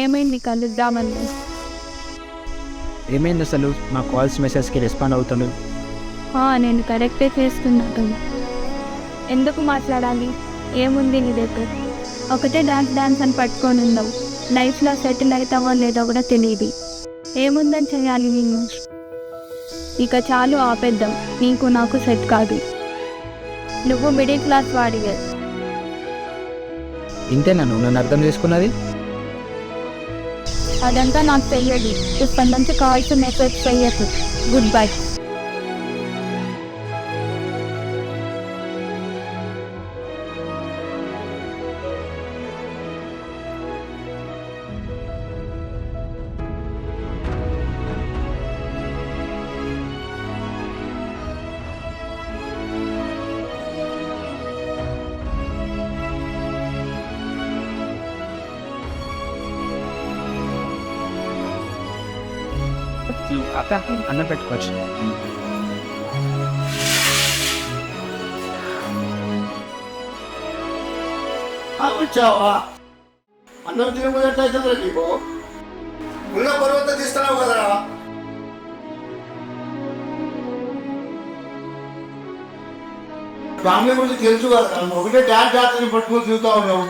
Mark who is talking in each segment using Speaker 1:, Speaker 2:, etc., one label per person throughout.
Speaker 1: ఏమైంది కలుద్దామని?
Speaker 2: ఏమైంది అసలు? మా కాల్స్ మెసేజ్కి రెస్పాండ్ అవుతాను.
Speaker 1: నేను కరెక్టే చేస్తున్నాను. ఎందుకు మాట్లాడాలి? ఏముంది నీ దగ్గర? ఒకటే డాన్స్ అని పట్టుకొని ఉన్నావు. లైఫ్లో సెటిల్ అవుతావో లేదో కూడా తెలియదు. ఏముందని చేయాలి నిన్ను? ఇక చాలు ఆపేద్దాం. నీకు నాకు సెట్ కాదు. నువ్వు మిడిల్ క్లాస్ వాడివే.
Speaker 2: ఇంతేనా నువ్వు నన్ను అర్థం చేసుకున్నది?
Speaker 1: అదంతా నాకు తెలియదు. ఇప్పటి నుంచి కాల్స్ మెసేజ్ చెయ్యకు. Good bye.
Speaker 2: అక్క అన్నం పెట్టుకోవచ్చు.
Speaker 3: వచ్చావా? అన్నం తినకపోతే నీకు ఉన్న పర్వతం తీస్తున్నావు కదరా. ఫ్యామిలీ గురించి తెలుసు కదా. ఒకటే డాన్స్ జాతరని పట్టుకొని తిరుగుతా ఉన్నావు.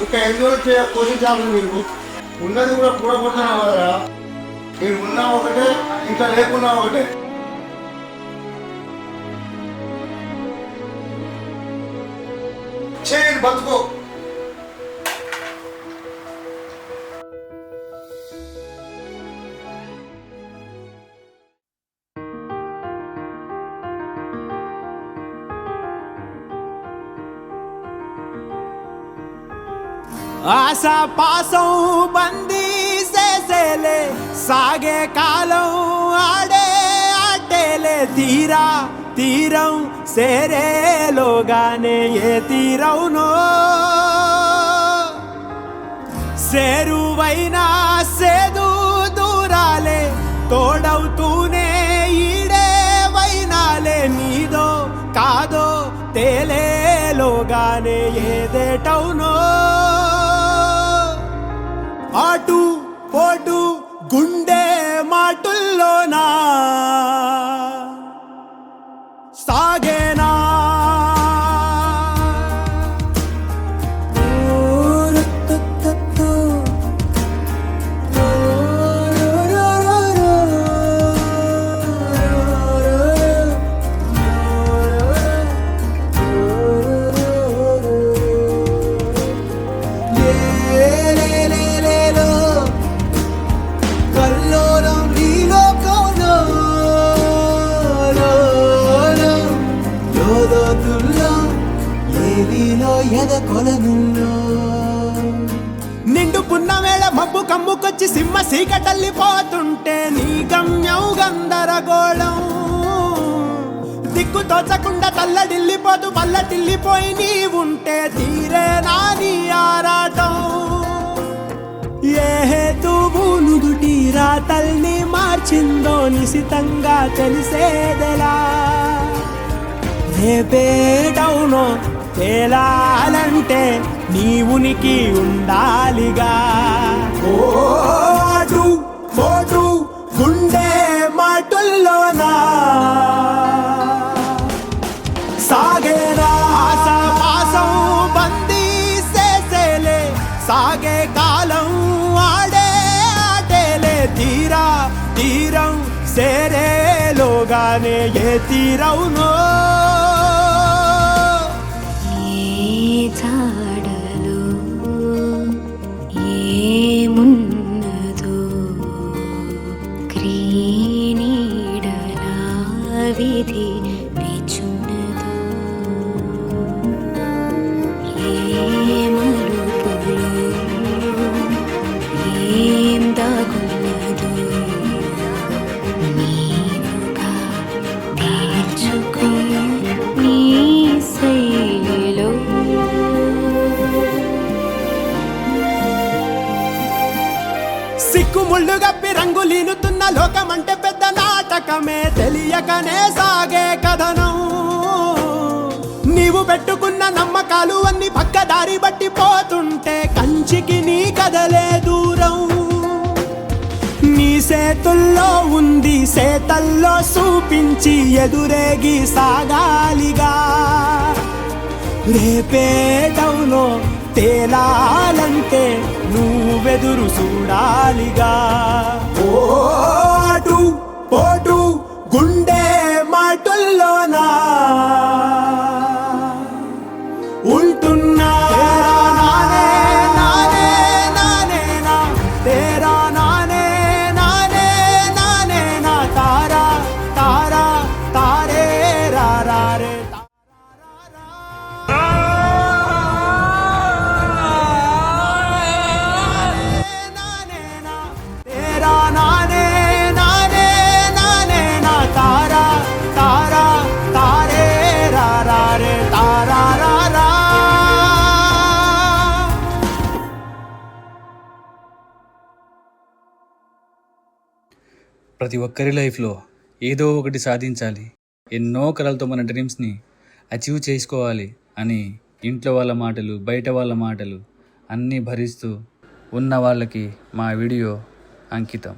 Speaker 3: ఇంకా ఎన్ని రోజులు పోషించాలి మీరు? ఉన్నది కూడా కూడబోతున్నావు కదరా. మీరు ఉన్నా ఒకటే, ఇంకా లేకున్నా ఒకటే. చేయండి బతుకో.
Speaker 4: ఆశా పాసం బందీ చేసేలే సాగే కాలం ఆడే ఆటేలే తీరా తీరం సేరేలోగానే ఏ తీరవునో సేరువైనా సేదు దూరాలే తోడవుతూనే ఈడే వైనాలే నీదో కాదో తేలేలోగానే ఏదేటవునో ఆటు పోటు గుండె మాటుల్లోనా సాగేనా నిండు పున్నమేళ మబ్బు కమ్ముకొచ్చి సింహ సీకటల్లిపోతుంటే నీ గమ్యం గందరగోళం దిక్కు తోచకుండా తల్లడిల్లిపోతూ పల్లటిల్లిపోయి నీ ఉంటే తీరే నాని ఆరాటం ఏ హేతువు నుదుటి రాతల్ని మార్చిందో నిశితంగా తెలిసేదెలా రేపేటవునో తేలాలంటే నీ ఉనికి ఉండాలిగా ఓటు పోటు గుండె మాటుల్లోనా సాగేరా ఆశాపాసం బందీ చేసేలే సాగే కాలం ఆడే ఆటేలే తీరా తీరం సేరేలోగానే ఏ తీరవునో
Speaker 5: జాడలో ఏమున్నదో క్రీనీడలా విధి విచున్నదో ఏ మలుపులో ఏం దాగున్నదో నీవుగా తీర్చుకో నీ శైలిలో
Speaker 4: సిక్కుముళ్ళు గప్పి రంగులీనుతున్న లోకమంటే పెద్ద నాటకమే తెలియకనే సాగే కథనం నీవు పెట్టుకున్న నమ్మకాలు అన్ని పక్కదారి బట్టి పోతుంటే కంచికి నీ కదలే దూరం నీ చేతుల్లో ఉంది సేతల్లో చూపించి ఎదురేగి సాగాలిగా రేపేటవులో తేలాలంటే నువ్వెదురు చూడాలిగా ఓ అటు పోటు గుండె మాటుల్లోనా ఉంటున్నా నానే నానే నానే నా తేరా నానే నానే నానే నా తారా తారా తారే రా రా రే నానే నా తేరా నానే నానే నానే నా తారా తారా తారే రా రా రే తారా రా రా
Speaker 6: ప్రతి ఒక్కరి లైఫ్లో ఏదో ఒకటి సాధించాలి, ఎన్నో కలలతో మన డ్రీమ్స్ని అచీవ్ చేసుకోవాలి అని ఇంట్లో వాళ్ళ మాటలు, బయట వాళ్ళ మాటలు అన్నీ భరిస్తూ ఉన్న వాళ్ళకి మా వీడియో అంకితం.